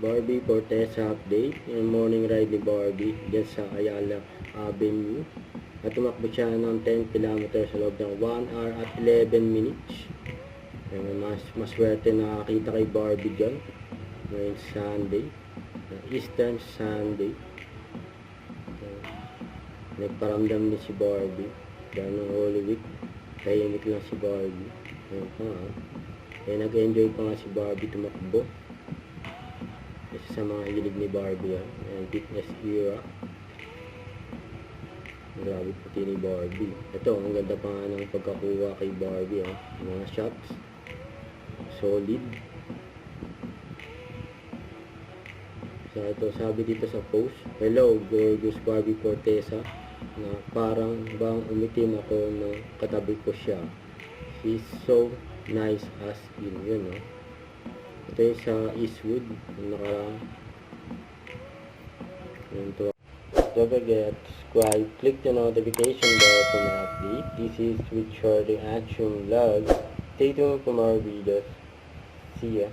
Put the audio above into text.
Barbie Fortesa update. Yung morning ride ni Barbie dyan sa Ayala Avenue. At tumakbo siya ng 10 km sa loob ng 1 hour at 11 minutes. Maswerte na nakakita kay Barbie dyan. Ngayon Sunday. Eastern Sunday. Nagparamdam ni si Barbie. Dahil ng Holy Week. Tahimik lang si Barbie. Kaya nag-enjoy pa nga si Barbie tumakbo. Isa sa mga hilig ni Barbie yan. Fitness era. Grabe puti ni Barbie. Ito, ang ganda pa nga ng pagkakuha kay Barbie. Mga shots. Solid. So ito, sabi dito sa post, "Hello, gorgeous Barbie Fortesa, na parang bang umitim ako nung katabi ko siya. She's so nice as in." Yun, no? Ito yung sa Eastwood, yung nakarang. Don't forget to subscribe, click the notification bell for my update. This is with Short Reaction Vlog. Stay tuned for more videos. See ya.